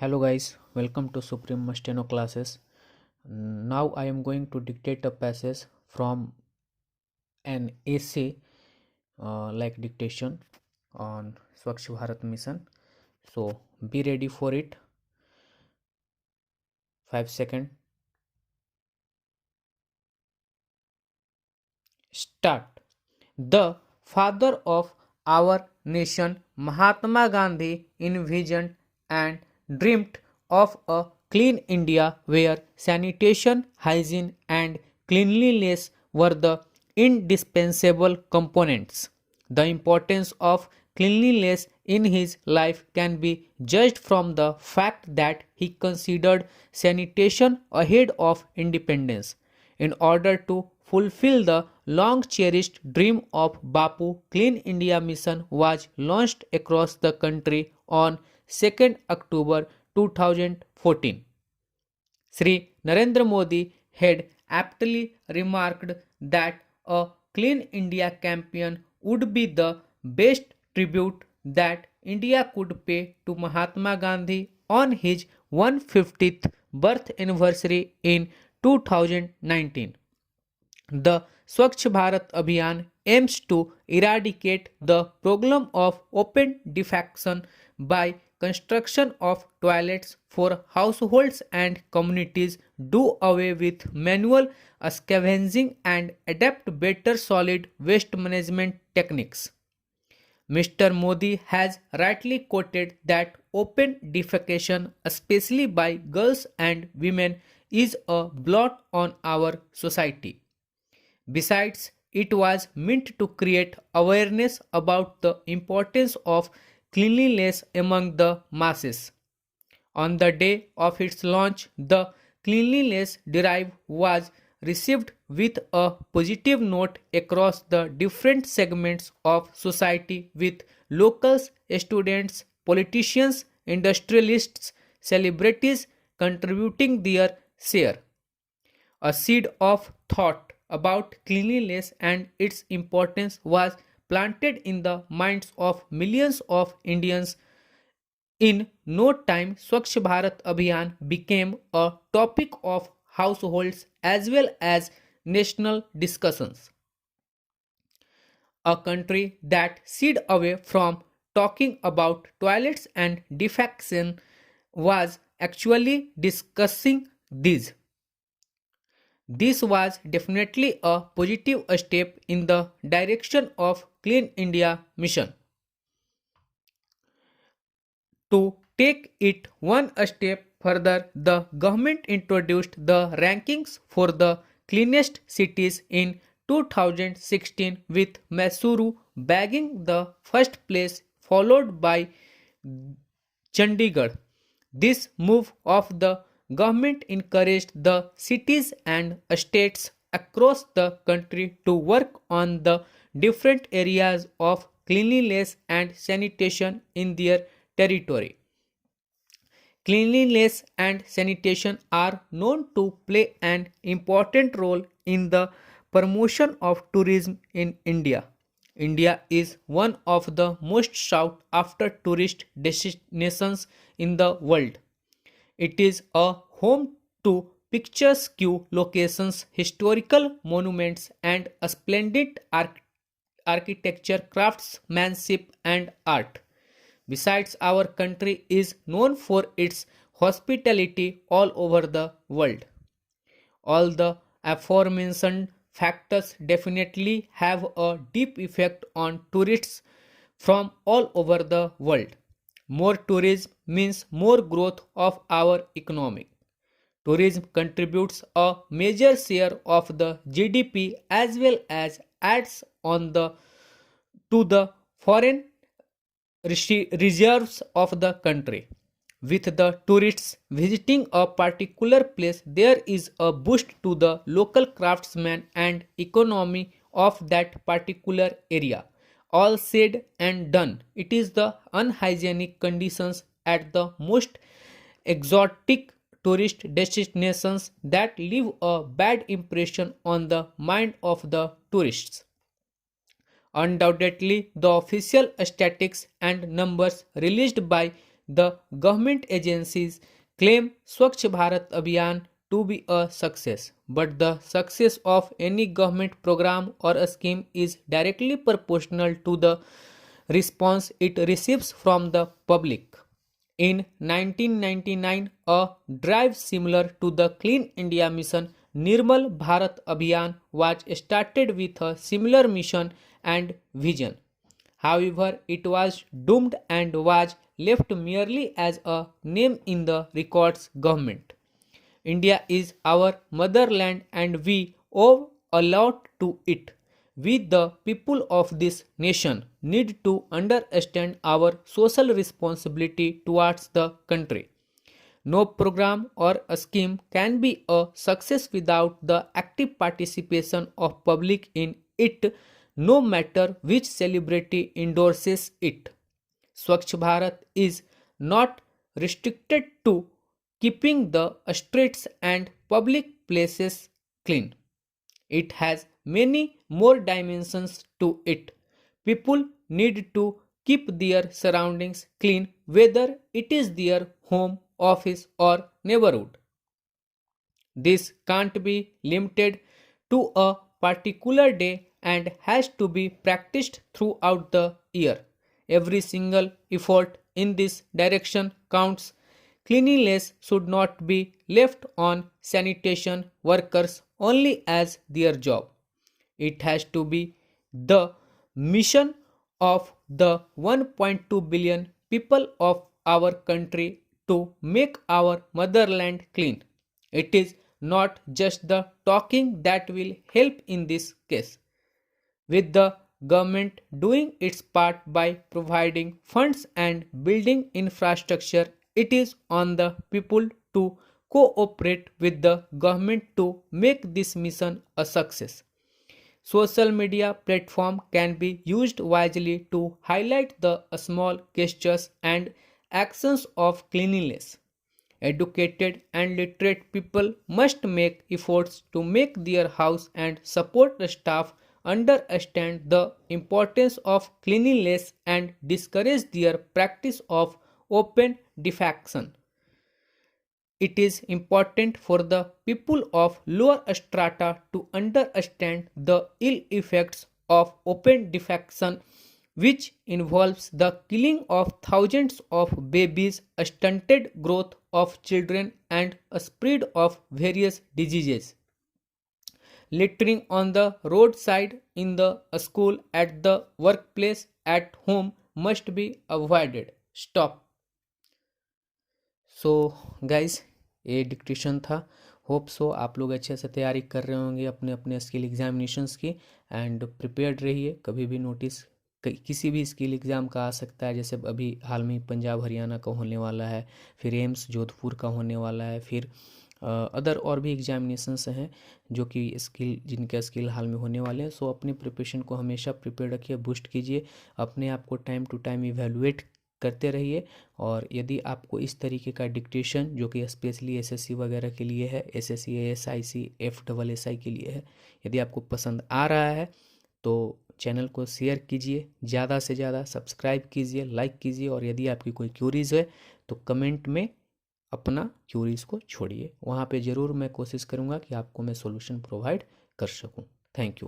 Hello guys, welcome to Supreme Steno classes. Now I am going to dictate a passage from an essay like dictation on Swachh Bharat mission. So be ready for it. 5 seconds. Start. The father of our nation, Mahatma Gandhi, envisioned and dreamt of a clean India where sanitation, hygiene, and cleanliness were the indispensable components. The importance of cleanliness in his life can be judged from the fact that he considered sanitation ahead of independence. In order to fulfill the long cherished dream of Bapu, Clean India Mission was launched across the country on 2nd October 2014. Sri Narendra Modi had aptly remarked that a Clean India campaign would be the best tribute that India could pay to Mahatma Gandhi on his 150th birth anniversary in 2019. The Swachh Bharat Abhiyan aims to eradicate the problem of open defecation by construction of toilets for households and communities, do away with manual scavenging and adapt better solid waste management techniques. Mr. Modi has rightly quoted that open defecation, especially by girls and women, is a blot on our society. Besides, it was meant to create awareness about the importance of cleanliness among the masses. On the day of its launch, the Cleanliness Drive was received with a positive note across the different segments of society, with locals, students, politicians, industrialists, celebrities contributing their share. A seed of thought about cleanliness and its importance was planted in the minds of millions of Indians. In no time, Swachh Bharat Abhiyan became a topic of households as well as national discussions. A country that shied away from talking about toilets and defecation was actually discussing these. This was definitely a positive step in the direction of Clean India mission. To take it one step further, the government introduced the rankings for the cleanest cities in 2016 with Mysuru bagging the first place followed by Chandigarh. This move of the government encouraged the cities and states across the country to work on the different areas of cleanliness and sanitation in their territory. Cleanliness and sanitation are known to play an important role in the promotion of tourism in India. India is one of the most sought after tourist destinations in the world. It is a home to picturesque locations, historical monuments, and a splendid architecture, craftsmanship, and art. Besides, our country is known for its hospitality all over the world. All the aforementioned factors definitely have a deep effect on tourists from all over the world. More tourism means more growth of our economy. Tourism contributes a major share of the GDP as well as adds on the to the foreign reserves of the country. With the tourists visiting a particular place, there is a boost to the local craftsmen and economy of that particular area. All said and done, it is the unhygienic conditions at the most exotic tourist destinations that leave a bad impression on the mind of the tourists. Undoubtedly, the official statistics and numbers released by the government agencies claim Swachh Bharat Abhiyan to be a success, but the success of any government program or a scheme is directly proportional to the response it receives from the public. In 1999, a drive similar to the Clean India Mission, Nirmal Bharat Abhiyan, was started with a similar mission and vision. However, it was doomed and was left merely as a name in the records government. India is our motherland and we owe a lot to it. We, the people of this nation, need to understand our social responsibility towards the country. No program or a scheme can be a success without the active participation of public in it, no matter which celebrity endorses it. Swachh Bharat is not restricted to keeping the streets and public places clean. It has many more dimensions to it. People need to keep their surroundings clean, whether it is their home, office, or neighborhood. This can't be limited to a particular day and has to be practiced throughout the year. Every single effort in this direction counts. Cleanliness should not be left on sanitation workers only as their job. It has to be the mission of the 1.2 billion people of our country to make our motherland clean. It is not just the talking that will help in this case. With the government doing its part by providing funds and building infrastructure, it is on the people to cooperate with the government to make this mission a success. Social media platform can be used wisely to highlight the small gestures and actions of cleanliness. Educated and literate people must make efforts to make their house and support staff understand the importance of cleanliness and discourage their practice of open defecation. It is important for the people of lower strata to understand the ill effects of open defecation, which involves the killing of thousands of babies, a stunted growth of children, and a spread of various diseases. Littering on the roadside, in the school, at the workplace, at home must be avoided. Stop. So guys, ये dictation था. Hope so आप लोग अच्छे से तैयारी कर रहे होंगे अपने अपने स्किल एग्जामिनेशंस की. एंड प्रिपेयर्ड रहिए. कभी भी नोटिस किसी भी स्किल एग्ज़ाम का आ सकता है. जैसे अभी हाल में पंजाब हरियाणा का होने वाला है, फिर एम्स जोधपुर का होने वाला है, फिर अदर और भी एग्जामिनेशंस हैं जो कि जिनके स्किल हाल में होने वाले हैं. सो अपने प्रिपरेशन को हमेशा प्रिपेयर रखिए, बूस्ट कीजिए, अपने आप को टाइम टू टाइम इवैल्यूएट करते रहिए. और यदि आपको इस तरीके का डिक्टेशन जो कि स्पेशली एसएससी वगैरह के लिए है, एसएससी एएसआईसी एफएसआई के लिए है, यदि आपको पसंद आ रहा है तो चैनल को शेयर कीजिए, ज़्यादा से ज़्यादा सब्सक्राइब कीजिए, लाइक कीजिए. और यदि आपकी कोई क्यूरीज़ है तो कमेंट में अपना क्यूरीज़ को छोड़िए. वहाँ पे ज़रूर मैं कोशिश करूँगा कि आपको मैं सॉल्यूशन प्रोवाइड कर सकूँ. Thank you.